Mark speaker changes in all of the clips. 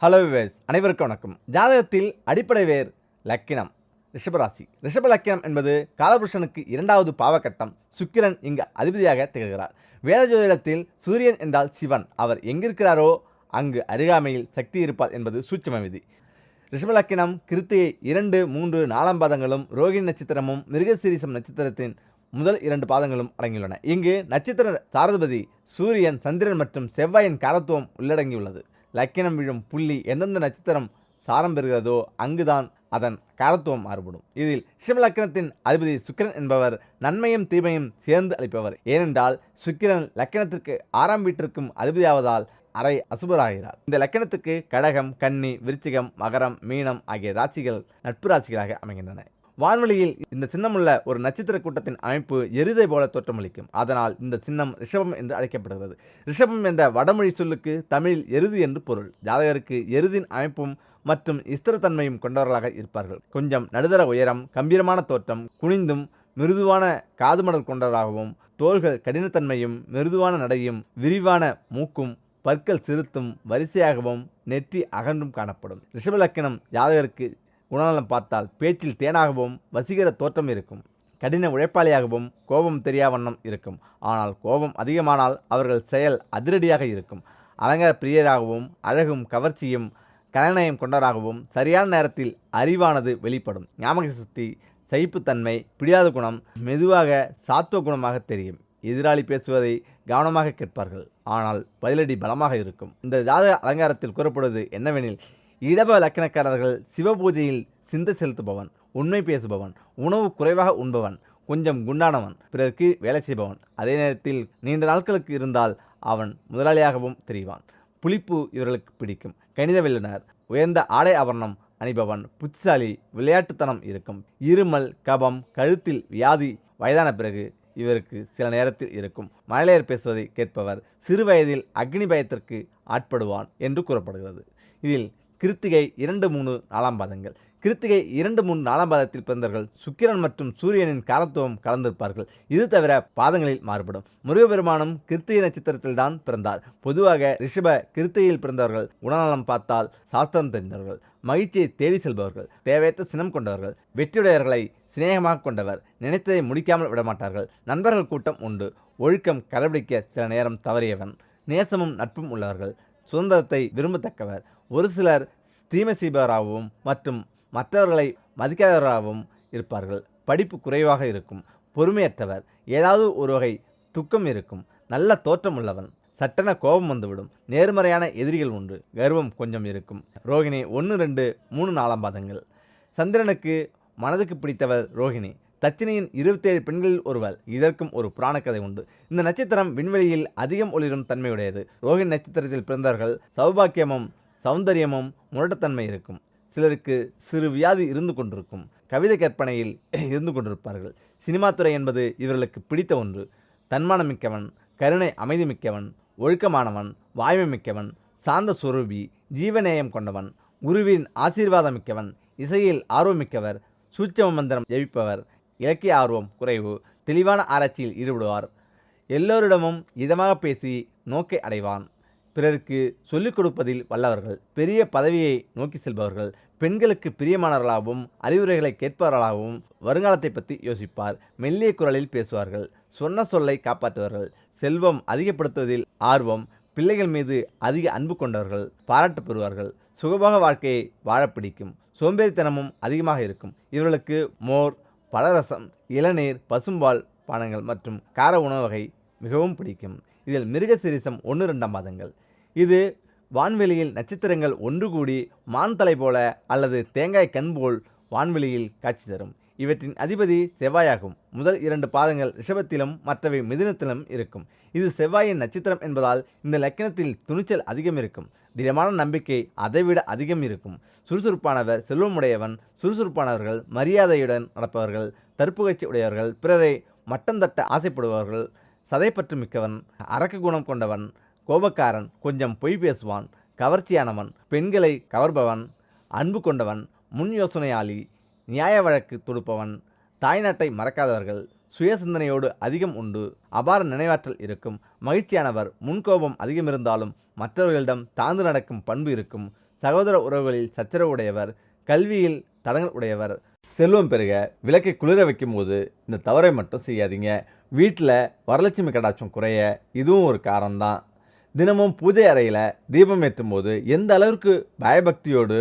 Speaker 1: Hello wives, அனைவருக்கும் வணக்கம். ஜாதகத்தில் அடிப்படை வேர் லக்கினம் ரிஷபராசி. ரிஷப லக்கினம் என்பது காலபுருஷனுக்கு இரண்டாவது பாவகட்டம். சுக்கிரன் இங்கு அதிபதியாக திகழ்கிறார். வேத ஜோதிடத்தில் சூரியன் என்றால் சிவன். அவர் எங்கிருக்கிறாரோ அங்கு அருகாமையில் சக்தி இருப்பார் என்பது சூட்சும விதி. ரிஷப லக்கினம் கிருத்திகை 2, 3, 4 பாதங்களும் ரோகிணி நட்சத்திரமும் மிருகசீரிசம் நட்சத்திரத்தின் முதல் 2 பாதங்களும் அடங்கியுள்ளன. இங்கு நட்சத்திர சாரதிபதி சூரியன், சந்திரன் மற்றும் செவ்வாயின் காரத்துவம் உள்ளடங்கியுள்ளது. லக்கினம் விழும் புள்ளி எந்தெந்த நட்சத்திரம் சாரம் பெறுகிறதோ அங்குதான் அதன் காரத்துவம் மாறுபடும். இதில் ரிஷப லக்கினத்தின் அதிபதி சுக்கிரன் என்பவர் நன்மையும் தீமையும் சேர்ந்து அளிப்பவர். ஏனென்றால் சுக்கிரன் லக்கினத்திற்கு 6ஆம் வீட்டிற்கும் அதிபதியாவதால் அரை அசுபராகிறார். இந்த லக்கினத்துக்கு கடகம், கன்னி, விருச்சிகம், மகரம், மீனம் ஆகிய ராசிகள் நட்பு ராசிகளாக அமைகின்றன. வான்வெளியில் இந்த சின்னமுள்ள ஒரு நட்சத்திர கூட்டத்தின் அமைப்பு எருதை போல தோற்றமளிக்கும். அதனால் இந்த சின்னம் ரிஷபம் என்று அழைக்கப்படுகிறது. ரிஷபம் என்ற வடமொழி சொல்லுக்கு தமிழில் எருது என்று பொருள். ஜாதகருக்கு எருதின் அமைப்பும் மற்றும் ஸ்திரத்தன்மையும் கொண்டவர்களாக இருப்பார்கள். கொஞ்சம் நடுத்தர உயரம், கம்பீரமான தோற்றம், குனிந்தும் மிருதுவான காதுமடல் கொண்டவராகவும், தோள்கள் கடினத்தன்மையும், மிருதுவான நடையும், விரிவான மூக்கும், பற்கள் சிறுத்தும் வரிசையாகவும் நெற்றி அகன்றும் காணப்படும். ரிஷப லக்கினம் ஜாதகருக்கு குணநலம் பார்த்தால் பேச்சில் தேனாகவும் வசீகர தோற்றம் இருக்கும். கடின உழைப்பாளியாகவும் கோபம் தெரியாவண்ணம் இருக்கும். ஆனால் கோபம் அதிகமானால் அவர்கள் செயல் அதிரடியாக இருக்கும். அலங்கார பிரியராகவும் அழகும் கவர்ச்சியும் கலைநயம் கொண்டவராகவும் சரியான நேரத்தில் அறிவானது வெளிப்படும். ஞாபக சக்தி, சகிப்புத்தன்மை, பிடியாத குணம் மெதுவாக சாத்துவ குணமாக தெரியும். எதிராளி பேசுவதை கவனமாக கேட்பார்கள். ஆனால் பதிலடி பலமாக இருக்கும். இந்த ஜாதக அலங்காரத்தில் கூறப்படுவது என்னவெனில், இடப லக்கணக்காரர்கள் சிவபூஜையில் சிந்தை செலுத்துபவன், உண்மை பேசுபவன், உணவு குறைவாக உண்பவன், கொஞ்சம் குண்டானவன், பிறருக்கு வேலை செய்பவன், அதே நேரத்தில் நீண்ட நாட்களுக்கு இருந்தால் அவன் முதலாளியாகவும் தெரிவான். புளிப்பு இவர்களுக்கு பிடிக்கும். கணித வல்லுனர், உயர்ந்த ஆடை ஆபரணம் அணிபவன், புத்திசாலி, விளையாட்டுத்தனம் இருக்கும். இருமல், கபம், கழுத்தில் வியாதி வயதான பிறகு இவருக்கு சில நேரத்தில் இருக்கும். மழலையர் பேசுவதை கேட்பவர். சிறு வயதில் அக்னி பயத்திற்கு ஆட்படுவான் என்று கூறப்படுகிறது. இதில் கிருத்திகை 2, 3, 4 பாதங்கள். கிருத்திகை 2, 3, 4 பாதத்தில் பிறந்தவர்கள் சுக்கிரன் மற்றும் சூரியனின் காரத்துவம் கலந்திருப்பார்கள். இது தவிர பாதங்களில் மாறுபடும். முருகப்பெருமானும் கிருத்திகை நட்சத்திரத்தில் தான் பிறந்தார். பொதுவாக ரிஷப கிருத்திகையில் பிறந்தவர்கள் குணநலம் பார்த்தால் சாஸ்திரம் தெரிந்தவர்கள், மகிழ்ச்சியை தேடி செல்பவர்கள், தேவையற்ற சினம் கொண்டவர்கள், வெற்றியுடையவர்களை சிநேகமாக கொண்டவர், நினைத்ததை முடிக்காமல் விடமாட்டார்கள், நண்பர்கள் கூட்டம் உண்டு, ஒழுக்கம் கடைபிடிக்க சில நேரம் தவறியவன், நேசமும் நட்பும் உள்ளவர்கள், சுதந்திரத்தை விரும்பத்தக்கவர், ஒரு சிலர் தீமை செய்பவராகவும் மற்றும் மற்றவர்களை மதிக்காதவராகவும் இருப்பார்கள். படிப்பு குறைவாக இருக்கும். பொறுமையற்றவர், ஏதாவது ஒரு வகை துக்கம் இருக்கும். நல்ல தோற்றம் உள்ளவன், சட்டென கோபம் வந்துவிடும். நேர்மறையான எதிரிகள் உண்டு. கர்வம் கொஞ்சம் இருக்கும். ரோகிணி 1, 2, 3, 4 பாதங்கள். சந்திரனுக்கு மனதுக்கு பிடித்தவர் ரோகிணி. தட்சிணையின் 27 பெண்களில் ஒருவர். இதற்கும் ஒரு புராண கதை உண்டு. இந்த நட்சத்திரம் விண்வெளியில் அதிகம் ஒளிரும் தன்மையுடையது. ரோகிணி நட்சத்திரத்தில் பிறந்தவர்கள் சௌபாக்கியமும் சௌந்தரியமும் முரட்டுத்தன்மை இருக்கும். சிலருக்கு சிறு வியாதி இருந்து கொண்டிருக்கும். கவிதை கற்பனையில் இருந்து கொண்டிருப்பார்கள். சினிமா துறை என்பது இவர்களுக்கு பிடித்த ஒன்று. தன்மானம் மிக்கவன், கருணை அமைதி மிக்கவன், ஒழுக்கமானவன், வாய்மை மிக்கவன், சாந்த சுரூபி, ஜீவநேயம் கொண்டவன், குருவின் ஆசீர்வாதம் மிக்கவன், இசையில் ஆர்வமிக்கவர், சூட்சம மந்திரம் ஜெயிப்பவர், இலக்கிய ஆர்வம் குறைவு, தெளிவான ஆராய்ச்சியில் ஈடுபடுவார், எல்லோரிடமும் இதமாக பேசி நோக்கை அடைவான், பிறருக்கு சொல்லிக் கொடுப்பதில் வல்லவர்கள், பெரிய பதவியை நோக்கி செல்பவர்கள், பெண்களுக்கு பிரியமானவர்களாகவும் அறிவுரைகளை கேட்பவர்களாகவும் வருங்காலத்தை பற்றி யோசிப்பார், மெல்லிய குரலில் பேசுவார்கள், சொன்ன சொல்லை காப்பாற்றுவார்கள், செல்வம் அதிகப்படுத்துவதில் ஆர்வம், பிள்ளைகள் மீது அதிக அன்பு கொண்டவர்கள், பாராட்டு பெறுவார்கள், சுகபோக வாழ்க்கையை வாழ பிடிக்கும், சோம்பேறித்தனமும் அதிகமாக இருக்கும். இவர்களுக்கு மோர், பழரசம், இளநீர், பசும்பால் பானங்கள் மற்றும் கார உணவு வகை மிகவும் பிடிக்கும். இதில் மிருகசீரிசம் 1, 2 பாதங்கள். இது வான்வெளியில் நட்சத்திரங்கள் ஒன்று கூடி மான் தலை போல அல்லது தேங்காய் கண் போல் வான்வெளியில் காட்சி தரும். இவற்றின் அதிபதி செவ்வாயாகும். முதல் 2 பாதங்கள் ரிஷபத்திலும் மற்றவை மிதுனத்திலும் இருக்கும். இது செவ்வாயின் நட்சத்திரம் என்பதால் இந்த லக்கினத்தில் துணிச்சல் அதிகம் இருக்கும். திடமான நம்பிக்கை அதைவிட அதிகம் இருக்கும். சுறுசுறுப்பானவர், செல்வமுடையவன். சுறுசுறுப்பானவர்கள், மரியாதையுடன் நடப்பவர்கள், தற்புகழ்ச்சி உடையவர்கள், பிறரை மட்டம் தட்ட ஆசைப்படுபவர்கள், சதைப்பற்று மிக்கவன், அரக்க குணம் கொண்டவன், கோபக்காரன், கொஞ்சம் பொய் பேசுவான், கவர்ச்சியானவன், பெண்களை கவர்பவன், அன்பு கொண்டவன், முன் யோசனையாளி, நியாய வழக்கு தொடுப்பவன், தாய்நாட்டை மறக்காதவர்கள், சுய சிந்தனையோடு அதிகம் உண்டு, அபார நினைவாற்றல் இருக்கும், மகிழ்ச்சியானவர், முன்கோபம் அதிகம் இருந்தாலும் மற்றவர்களிடம் தாழ்ந்து நடக்கும் பண்பு இருக்கும், சகோதர உறவுகளில் சச்சரவு உடையவர், கல்வியில் தடங்கள் உடையவர், செல்வம் பெருக விளக்கை குளிர வைக்கும்போது இந்த தவறை மட்டும் செய்யாதீங்க. வீட்டில் வரலட்சுமி கடாட்சம் குறைய இதுவும் ஒரு காரணம்தான். தினமும் பூஜை அறையில் தீபம் ஏற்றும் போது எந்த அளவிற்கு பயபக்தியோடு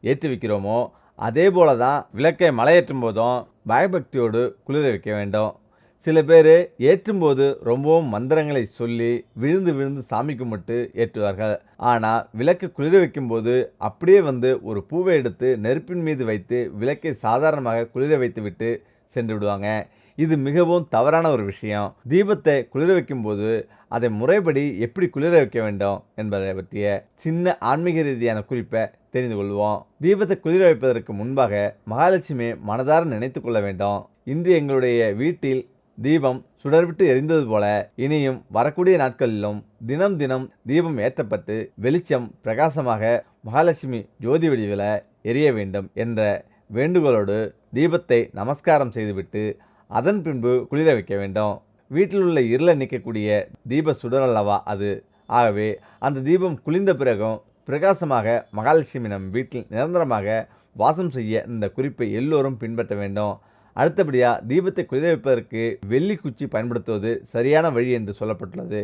Speaker 1: ஏற்றி வைக்கிறோமோ அதே போல தான் விளக்கை மலையேற்றும் போதும் பயபக்தியோடு குளிர வைக்க வேண்டும். சில பேர் ஏற்றும்போது ரொம்பவும் மந்திரங்களை சொல்லி விழுந்து விழுந்து சாமி கும்பிட்டு ஏற்றுவார்கள். ஆனால் விளக்கு குளிர வைக்கும்போது அப்படியே வந்து ஒரு பூவை எடுத்து நெருப்பின் மீது வைத்து விளக்கை சாதாரணமாக குளிர வைத்து விட்டு சென்று விடுவாங்க. இது மிகவும் தவறான ஒரு விஷயம். தீபத்தை குளிர வைக்கும்போது அதை முறைப்படி எப்படி குளிர வைக்க வேண்டும் என்பதை பற்றிய சின்ன ஆன்மீக ரீதியான குறிப்பை தெரிந்து கொள்வோம். தீபத்தை குளிர வைப்பதற்கு முன்பாக மகாலட்சுமி மனதார நினைத்து கொள்ள வேண்டும். இன்று எங்களுடைய வீட்டில் தீபம் சுடர்விட்டு எரிந்தது போல இனியும் வரக்கூடிய நாட்களிலும் தினம் தினம் தீபம் ஏற்றப்பட்டு வெளிச்சம் பிரகாசமாக மகாலட்சுமி ஜோதி வடிவில் எரிய வேண்டும் என்ற வேண்டுகோளோடு தீபத்தை நமஸ்காரம் செய்துவிட்டு அதன் பின்பு குளிர வைக்க வேண்டும். வீட்டில் உள்ள இருளை நீக்கக்கூடிய தீப சுடர் அல்லவா அது. ஆகவே அந்த தீபம் குளிர்ந்த பிறகும் பிரகாசமாக மகாலட்சுமி நம் வீட்டில் நிரந்தரமாக வாசம் செய்ய இந்த குறிப்பை எல்லோரும் பின்பற்ற வேண்டும். அடுத்தபடியாக தீபத்தை குளிர வைப்பதற்கு வெள்ளி குச்சி பயன்படுத்துவது சரியான வழி என்று சொல்லப்பட்டுள்ளது.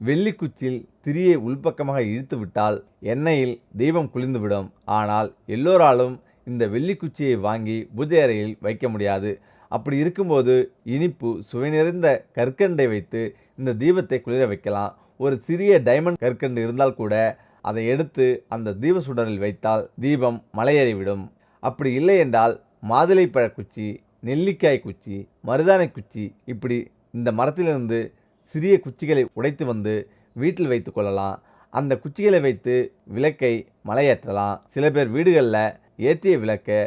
Speaker 1: வெள்ளி குச்சியில் திரியை உள்பக்கமாக இழுத்து விட்டால் எண்ணெயில் தீபம் குளிர்ந்துவிடும். ஆனால் எல்லோராலும் இந்த வெள்ளி குச்சியை வாங்கி பூஜை அறையில் வைக்க முடியாது. அப்படி இருக்கும்போது இனிப்பு சுவை நிறைந்த கற்கண்டை வைத்து இந்த தீபத்தை குளிர வைக்கலாம். ஒரு சிறிய டைமண்ட் கற்கண்டு இருந்தால் கூட அதை எடுத்து அந்த தீப சுடரில் வைத்தால் தீபம் மலையேறிவிடும். அப்படி இல்லை என்றால் மாதுளைப்பழ குச்சி, நெல்லிக்காய் குச்சி, மருதாணை குச்சி, இப்படி இந்த மரத்திலிருந்து சிறிய குச்சிகளை உடைத்து வந்து வீட்டில் வைத்து கொள்ளலாம். அந்த குச்சிகளை வைத்து விளக்கை மலையேற்றலாம். சில பேர் வீடுகளில் ஏற்றிய விளக்கை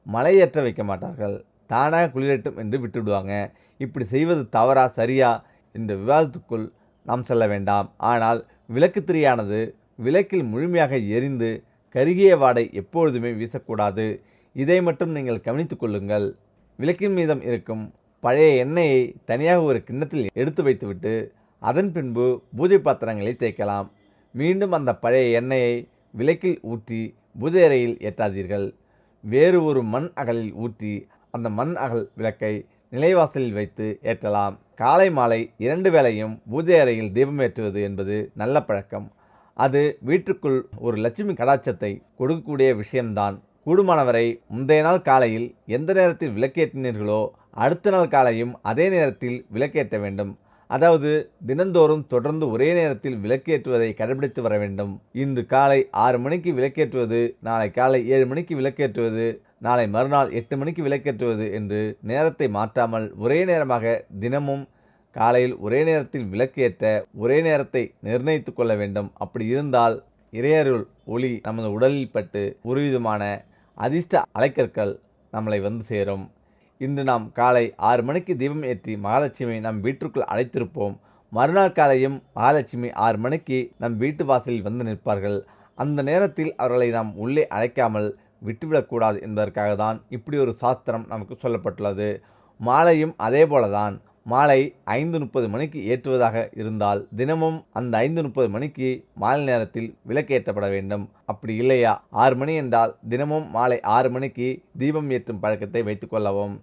Speaker 1: மலையேற்ற வைக்க மாட்டார்கள், தானாக குளிரட்டும் என்று விட்டுவிடுவாங்க. இப்படி செய்வது தவறா சரியா என்ற விவாதத்துக்குள் நாம் செல்ல வேண்டாம். ஆனால் விளக்கு திரியானது விளக்கில் முழுமையாக எரிந்து கருகிய வாடை எப்பொழுதுமே வீசக்கூடாது. இதை மட்டும் நீங்கள் கவனித்து கொள்ளுங்கள். விளக்கின் மீதம் இருக்கும் பழைய எண்ணெயை தனியாக ஒரு கிண்ணத்தில் எடுத்து வைத்துவிட்டு அதன் பின்பு பூஜை பாத்திரங்களை தேய்க்கலாம். மீண்டும் அந்த பழைய எண்ணெயை விளக்கில் ஊற்றி பூஜை அறையில் ஏற்றாதீர்கள். வேறு ஒரு மண் அகலில் ஊற்றி அந்த மண் அகல் விளக்கை நிலைவாசலில் வைத்து ஏற்றலாம். காலை மாலை 2 வேளையும் பூஜை அறையில் தீபம் ஏற்றுவது என்பது நல்ல பழக்கம். அது வீட்டுக்குள் ஒரு லட்சுமி கடாட்சத்தை கொடுக்கக்கூடிய விஷயம்தான். கூடுமானவரை முந்தைய நாள் காலையில் எந்த நேரத்தில் விளக்கேற்றினீர்களோ அடுத்த நாள் காலையும் அதே நேரத்தில் விளக்கேற்ற வேண்டும். அதாவது தினந்தோறும் தொடர்ந்து ஒரே நேரத்தில் விளக்கேற்றுவதை கடைபிடித்து வர வேண்டும். இன்று காலை 6 மணிக்கு விளக்கேற்றுவது, நாளை காலை 7 மணிக்கு விளக்கேற்றுவது, நாளை மறுநாள் 8 மணிக்கு விளக்கேற்றுவது என்று நேரத்தை மாற்றாமல் ஒரே நேரமாக தினமும் காலையில் ஒரே நேரத்தில் விளக்கேற்ற ஒரே நேரத்தை நிர்ணயித்து கொள்ள வேண்டும். அப்படி இருந்தால் இறையருள் ஒளி நமது உடலில் பட்டு ஒருவிதமான அதிர்ஷ்ட அலைக்கற்கள் நம்மளை வந்து சேரும். இன்று நாம் காலை 6 மணிக்கு தீபம் ஏற்றி மகாலட்சுமியை நம் வீட்டிற்குள் அழைத்திருப்போம். மறுநாள் காலையும் மகாலட்சுமி 6 மணிக்கு நம் வீட்டு வாசலில் வந்து நிற்பார்கள். அந்த நேரத்தில் அவர்களை நாம் உள்ளே அழைக்காமல் விட்டுவிடக்கூடாது என்பதற்காக தான் இப்படி ஒரு சாஸ்திரம் நமக்கு சொல்லப்பட்டுள்ளது. மாலையும் அதே போலதான். மாலை 5:30 மணிக்கு ஏற்றுவதாக இருந்தால் தினமும் அந்த 5:30 மணிக்கு மாலை நேரத்தில் விளக்கேற்றப்பட வேண்டும். அப்படி இல்லையா 6 மணி என்றால் தினமும் மாலை 6 மணிக்கு தீபம் ஏற்றும் பழக்கத்தை வைத்துக்கொள்ளவும்.